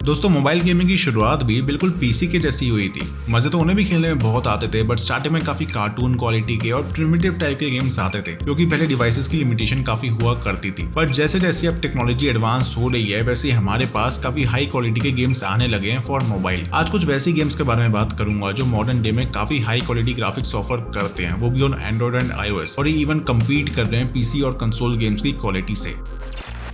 दोस्तों mobile gaming की शुरुआत भी बिल्कुल पीसी के जैसी हुई थी। मजे तो उन्हें भी खेलने में बहुत आते थे, बट स्टार्टिंग में काफी कार्टून क्वालिटी के और प्रिमिटिव टाइप के गेम्स आते थे, क्योंकि पहले डिवाइसेस की लिमिटेशन काफी हुआ करती थी। बट जैसे जैसे अब टेक्नोलॉजी एडवांस हो रही है, वैसे हमारे पास काफी हाई क्वालिटी के गेम्स आने लगे हैं फॉर मोबाइल। आज कुछ वैसी गेम्स के बारे में बात करूंगा जो मॉडर्न डे में काफी हाई क्वालिटी ग्राफिक्स ऑफर करते हैं, वो भी ऑन एंड्रॉइड एंड iOS, और ये इवन कम्पीट कर रहे हैं पीसी और कंसोल गेम्स की क्वालिटी से।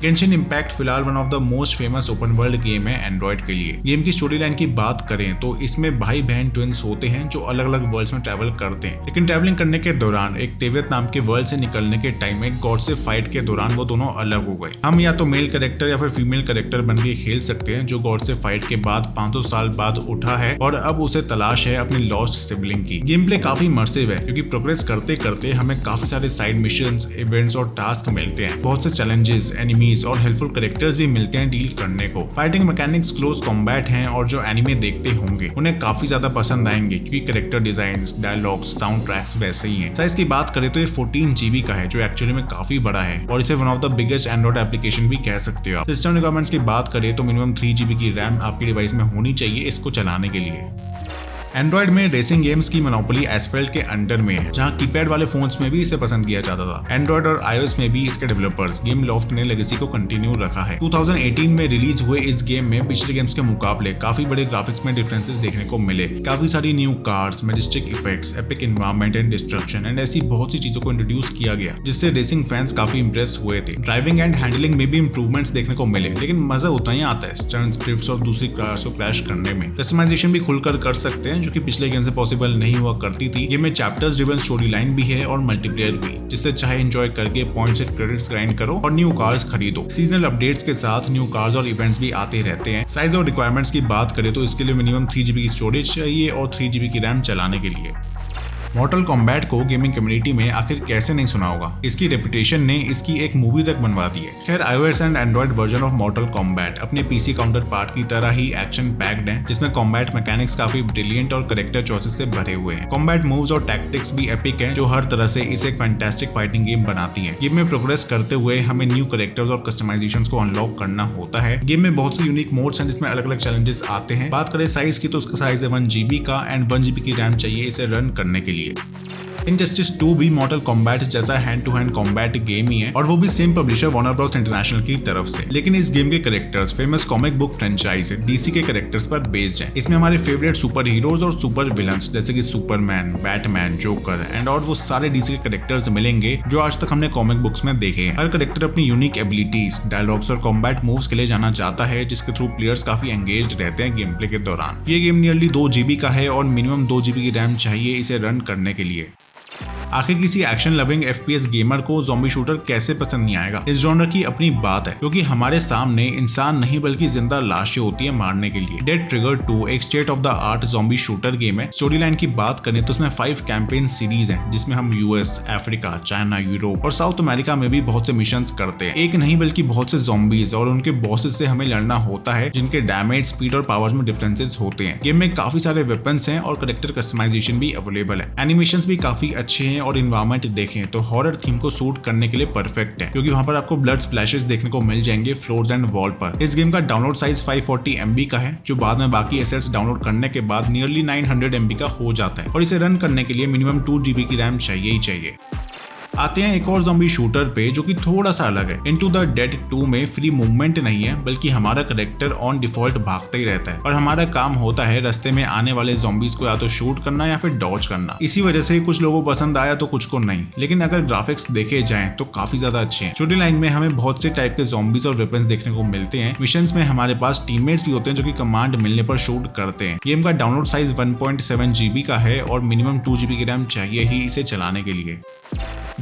गेंशिन इम्पैक्ट फिलहाल one of the most famous open world game है एंड्रॉइड के लिए। गेम की स्टोरी लाइन की बात करें तो इसमें भाई बहन ट्विंस होते हैं जो अलग अलग वर्ल्ड्स में ट्रैवल करते हैं, लेकिन ट्रैवलिंग करने के दौरान एक तेवियत नाम के वर्ल्ड से निकलने के टाइम में गॉड से फाइट के दौरान वो दोनों अलग हो गए। हम या तो मेल कैरेक्टर या फिर फीमेल कैरेक्टर बन के खेल सकते हैं, जो गॉड से फाइट के बाद 500 साल बाद उठा है और अब उसे तलाश है अपनी लॉस्ट सिबलिंग की। गेम प्ले काफी इमर्सिव है, क्योंकि प्रोग्रेस करते करते हमें काफी सारे साइड मिशंस, इवेंट्स और टास्क मिलते हैं। बहुत से चैलेंजेस, एनिमीज और हेल्पफुल कैरेक्टर्स भी मिलते हैं डील करने को। फाइटिंग मैकेनिक्स क्लोज कॉम्बैट हैं और जो एनिमे देखते होंगे उन्हें काफी ज्यादा पसंद आएंगे, क्योंकि character designs, dialogues, sound tracks वैसे ही हैं। साइज की बात करें तो ये 14 GB का है, जो एक्चुअली में काफी बड़ा है और इसे one of the biggest Android application भी कह सकते हो आप। सिस्टम रिक्वायरमेंट्स की बात करें तो मिनिमम 3 GB की रैम आपके डिवाइस में होनी चाहिए इसको चलाने के लिए। एंड्रॉइड में रेसिंग गेम्स की मोनोपोली एसफेल्ट के अंडर में है, जहां कीपैड वाले फोन्स में भी इसे पसंद किया जाता था। एंड्रॉइड और iOS में भी इसके डेवलपर्स गेम लॉफ्ट ने लेगेसी को कंटिन्यू रखा है। 2018 में रिलीज हुए इस गेम में पिछले गेम्स के मुकाबले काफी बड़े ग्राफिक्स में डिफरेंसेस देखने को मिले। काफी सारी new cars, majestic effects, epic environment and destruction and ऐसी बहुत सी चीजों को इंट्रोड्यूस किया गया, जिससे रेसिंग फैंस काफी इंप्रेस हुए थे। ड्राइविंग एंड हैंडलिंग में भी इंप्रूवमेंट्स देखने को मिले, लेकिन मजा उतना ही आता है स्टंट्स, ड्रिफ्ट्स और दूसरी कार्स को क्रैश करने में। कस्टमाइजेशन भी खुलकर कर सकते हैं, जो कि पिछले गेम से पॉसिबल नहीं हुआ करती थी। गेम में चैप्टर्स ड्रिवन स्टोरी लाइन भी है और मल्टीप्लेयर भी, जिससे चाहे एंजॉय करके पॉइंट्स एंड क्रेडिट्स ग्राइंड करो और न्यू कार्स खरीदो। सीजनल अपडेट्स के साथ न्यू कार्स और इवेंट्स भी आते रहते हैं। साइज और रिक्वायरमेंट्स की बात करें तो इसके लिए मिनिमम 3 GB की स्टोरेज चाहिए और 3 GB की रैम चलाने के लिए। मॉर्टल कॉम्बैट को गेमिंग कम्युनिटी में आखिर कैसे नहीं सुना होगा, इसकी रेपुटेशन ने इसकी एक मूवी तक बनवा दी है। खैर iOS and Android version of मॉर्टल combat अपने पीसी काउंटर पार्ट की तरह ही एक्शन पैक्ड है, जिसमें कॉम्बैट मैकेनिक्स काफी ब्रिलियंट और कैरेक्टर चॉइसेस से भरे हुए हैं। कॉम्बैट मूव्स और टैक्टिक्स भी एपिक हैं, जो हर तरह से इसे एक फैंटास्टिक फाइटिंग गेम बनाती है। गेम में प्रोग्रेस करते हुए हमें न्यू कैरेक्टर्स और कस्टमाइजेशंस को अनलॉक करना होता है। गेम में बहुत से यूनिक मोड्स हैं, जिसमें अलग अलग चैलेंजेस आते हैं। बात करें साइज की तो उसका साइज है 1 GB का एंड 1 GB की रैम चाहिए इसे रन करने के लिए। इनजस्टिस 2 भी मॉर्टल कॉम्बैट जैसा hand to hand combat game ही है, और वो भी same publisher Warner Bros International की तरफ से। लेकिन इस गेम के characters famous comic book franchise DC के कैरेक्टर्स पर बेस्ड हैं। इसमें हमारे फेवरेट सुपर हीरोज और सुपर विलन्स जैसे कि सुपरमैन, बैटमैन, जोकर एंड और वो सारे डीसी के कैरेक्टर्स मिलेंगे जो आज तक हमने कॉमिक बुक्स में देखे हैं। हर कैरेक्टर अपनी यूनिक एबिलिटीज, डायलॉग्स और कॉम्बैट मूव्स के लिए जाना जाता है, जिसके थ्रू प्लेयर्स काफी एंगेज्ड रहते हैं गेम प्ले के दौरान। ये गेम नियरली 2 GB का है और मिनिमम 2 GB की रैम चाहिए इसे रन करने के लिए। आखिर किसी एक्शन लविंग FPS गेमर को ज़ॉम्बी शूटर कैसे पसंद नहीं आएगा। इस जॉनर की अपनी बात है, क्योंकि हमारे सामने इंसान नहीं बल्कि जिंदा लाशें होती है मारने के लिए। डेड ट्रिगर 2 एक state of the art zombie shooter game है। स्टोरी लाइन की बात करें तो उसमें 5 कैंपेन सीरीज हैं, जिसमें हम US, अफ्रीका, चाइना, यूरोप और साउथ अमेरिका में भी बहुत से मिशंस करते हैं। एक नहीं बल्कि बहुत से ज़ॉम्बीज और उनके बॉसेस से हमें लड़ना होता है, जिनके डैमेज, स्पीड और पावर्स में डिफरेंसेस होते हैं। गेम में काफी सारे वेपन्स हैं और कैरेक्टर कस्टमाइजेशन भी अवेलेबल है। एनिमेशंस भी काफी अच्छे हैं और इन्वायरमेंट देखें तो हॉरर थीम को सूट करने के लिए परफेक्ट है, क्योंकि वहां पर आपको ब्लड स्प्लैशेस देखने को मिल जाएंगे फ्लोर्स एंड वॉल पर। इस गेम का डाउनलोड साइज 540 MB का है, जो बाद में बाकी एसेट्स डाउनलोड करने के बाद नियरली 900 MB का हो जाता है, और इसे रन करने के लिए मिनिमम 2 GB की रैम चाहिए ही चाहिए। आते हैं एक और ज़ॉम्बी शूटर पे, जो कि थोड़ा सा अलग है। इनटू द डेड 2 में फ्री मूवमेंट नहीं है, बल्कि हमारा कैरेक्टर ऑन डिफॉल्ट भागता ही रहता है और हमारा काम होता है रास्ते में आने वाले ज़ॉम्बीज को या तो शूट करना या फिर डॉज करना। इसी वजह से कुछ लोगों को पसंद आया तो कुछ को नहीं, लेकिन अगर ग्राफिक्स देखे जाएं तो काफी ज्यादा अच्छे हैं। स्टोरी लाइन में हमें बहुत से टाइप के ज़ॉम्बीज और वेपन्स देखने को मिलते हैं। मिशंस में हमारे पास टीममेट्स भी होते हैं जो कि कमांड मिलने पर शूट करते हैं। गेम का डाउनलोड साइज 1.7 GB का है और मिनिमम 2 GB की रैम चाहिए ही इसे चलाने के लिए।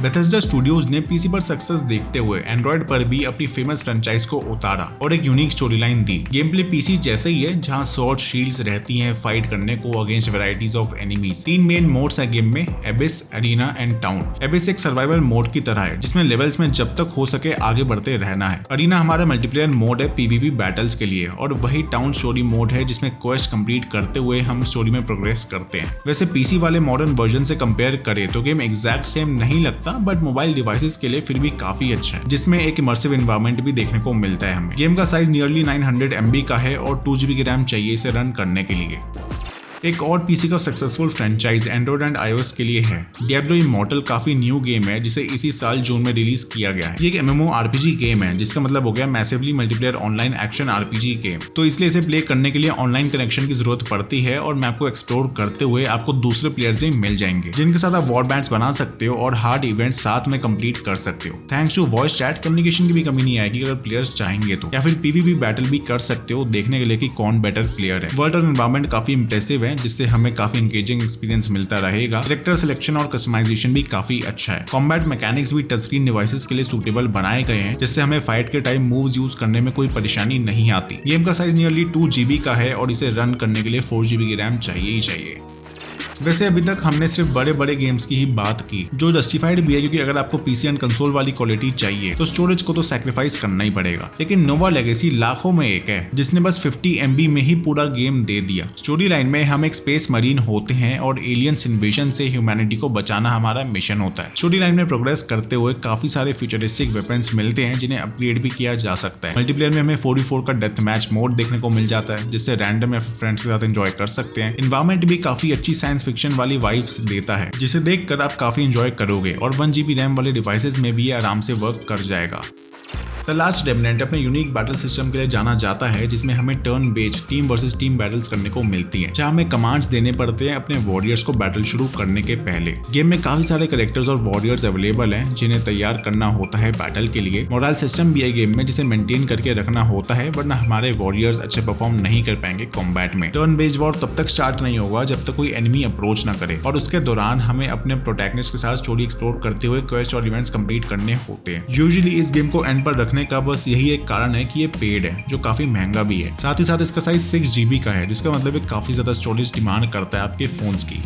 बेथेस्डा स्टूडियोज ने पीसी पर सक्सेस देखते हुए एंड्रॉइड पर भी अपनी फेमस फ्रेंचाइज को उतारा और एक यूनिक स्टोरी लाइन दी। गेम प्ले पीसी जैसे ही है, जहां स्वॉर्ड शील्ड्स रहती हैं फाइट करने को against varieties of enemies. 3 main modes हैं गेम में, abyss, arena and town. Abyss एक सर्वाइवल मोड की तरह है, जिसमें लेवल्स में जब तक हो सके आगे बढ़ते रहना है। अरीना हमारा मल्टीप्लेयर मोड है पीवीपी बैटल्स के लिए, और वही टाउन स्टोरी मोड है जिसमें क्वेस्ट कंप्लीट करते हुए हम स्टोरी में प्रोग्रेस करते हैं। वैसे पीसी वाले मॉडर्न वर्जन से कंपेयर करें तो गेम एग्जैक्ट सेम नहीं लगता, लगता, बट मोबाइल डिवाइसेस के लिए फिर भी काफी अच्छा है, जिसमें एक इमर्सिव एनवायरनमेंट भी देखने को मिलता है हमें। गेम का साइज नियरली 900 MB का है और 2 GB की रैम चाहिए इसे रन करने के लिए। एक और पीसी का successful franchise Android and iOS के लिए है। डियाब्लो इमॉर्टल काफी न्यू गेम है जिसे इसी साल जून में रिलीज किया गया है। ये एक MMORPG गेम है, जिसका मतलब हो गया massively multiplayer online action RPG game. तो इसलिए इसे प्ले करने के लिए ऑनलाइन कनेक्शन की जरूरत पड़ती है और मैप को एक्सप्लोर करते हुए आपको दूसरे प्लेयर्स भी मिल जाएंगे, जिनके साथ आप वॉर बैंड्स बना सकते हो और हार्ड इवेंट्स साथ में कंप्लीट कर सकते हो। Thanks to voice chat communication की भी कमी नहीं आएगी अगर प्लेयर्स चाहेंगे तो, या फिर PvP बैटल भी कर सकते हो देखने के लिए कि कौन बेटर प्लेयर है। वर्ल्ड और एनवायरनमेंट काफी इंप्रेसिव है, जिससे हमें काफी एंगेजिंग एक्सपीरियंस मिलता रहेगा। कैरेक्टर सिलेक्शन और कस्टमाइजेशन भी काफी अच्छा है। कॉम्बैट मैकेनिक्स भी टच स्क्रीन डिवाइसेस के लिए सूटेबल बनाए गए हैं, जिससे हमें फाइट के टाइम मूव्स यूज करने में कोई परेशानी नहीं आती। गेम का साइज नियरली 2 GB का है और इसे रन करने के लिए 4 GB की रैम चाहिए ही चाहिए। वैसे अभी तक हमने सिर्फ बड़े बड़े गेम्स की ही बात की, जो जस्टिफाइड भी है, क्योंकि अगर आपको पीसी एंड कंसोल वाली क्वालिटी चाहिए तो स्टोरेज को तो सैक्रिफाइस करना ही पड़ेगा। लेकिन नोवा लेगेसी लाखों में एक है जिसने बस 50 MB में ही पूरा गेम दे दिया। स्टोरी लाइन में हम एक स्पेस मरीन होते हैं और एलियंस इन्वेजन से ह्यूमैनिटी को बचाना हमारा मिशन होता है। स्टोरी लाइन में प्रोग्रेस करते हुए काफी सारे फ्यूचरिस्टिक वेपन्स मिलते हैं जिन्हें अपग्रेड भी किया जा सकता है। मल्टीप्लेयर में हमें 4v4 का डेथ मैच मोड देखने को मिल जाता है, जिससे रैंडम या फ्रेंड्स के साथ एंजॉय कर सकते हैं। एनवायरनमेंट भी काफी अच्छी साइंस फिक्शन वाली वाइब्स देता है, जिसे देखकर आप काफी एंजॉय करोगे और 1 GB रैम वाले डिवाइसेस में भी आराम से वर्क कर जाएगा। द लास्ट रेमिनेंट अपने यूनिक बैटल सिस्टम के लिए जाना जाता है, जिसमें हमें turn based team versus team battles करने को मिलती हैं, जहां हमें कमांड्स देने पड़ते हैं अपने वॉरियर्स को बैटल शुरू करने के पहले। गेम में काफी सारे कैरेक्टर्स और वॉरियर्स अवेलेबल हैं जिन्हें तैयार करना होता है बैटल के लिए। मोरल सिस्टम भी है गेम में, जिसे मेंटेन करके रखना होता है, वरना हमारे वॉरियर्स अच्छे परफॉर्म नहीं कर पाएंगे कॉम्बैट में। टर्न बेस्ड वॉर तब तक स्टार्ट नहीं होगा जब तक कोई एनिमी अप्रोच ना करे, और उसके दौरान हमें अपने प्रोटैगनिस्ट के साथ स्टोरी एक्सप्लोर करते हुए क्वेस्ट और इवेंट्स कंप्लीट करने होते हैं। यूजुअली इस गेम को एंड पर रखने का बस यही एक कारण है कि ये पेड है, जो काफी महंगा भी है। साथ ही साथ इसका साइज 6 GB का है, जिसका मतलब है काफी ज्यादा स्टोरेज डिमांड करता है आपके फोन्स की।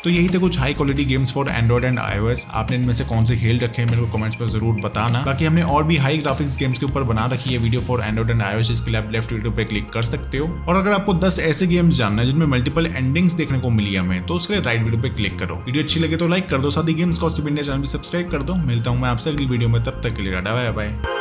तो यही थे कुछ high quality games for Android and iOS। आपने इनमें से कौन से खेल रखे हैं मेरे को कमेंट्स में जरूर बताना। बाकी हमने और भी हाई ग्राफिक्स गेम्स के ऊपर बना रखी है video for Android and iOS, जिसके लिए आप लेफ्ट वीडियो पे क्लिक कर सकते हो। और अगर आपको 10 ऐसे गेम्स जानना है जिनमें मल्टीपल एंडिंग्स देखने को मिली हमें, तो उसके लिए राइट वीडियो पे क्लिक करो। वीडियो अच्छी लगे तो लाइक कर दो, साथ ही गेम्स गॉसिप इंडिया चैनल भी सब्सक्राइब कर दो। मिलता हूं मैं आपसे अगली वीडियो में, तब तक के लिए टाटा बाय बाय।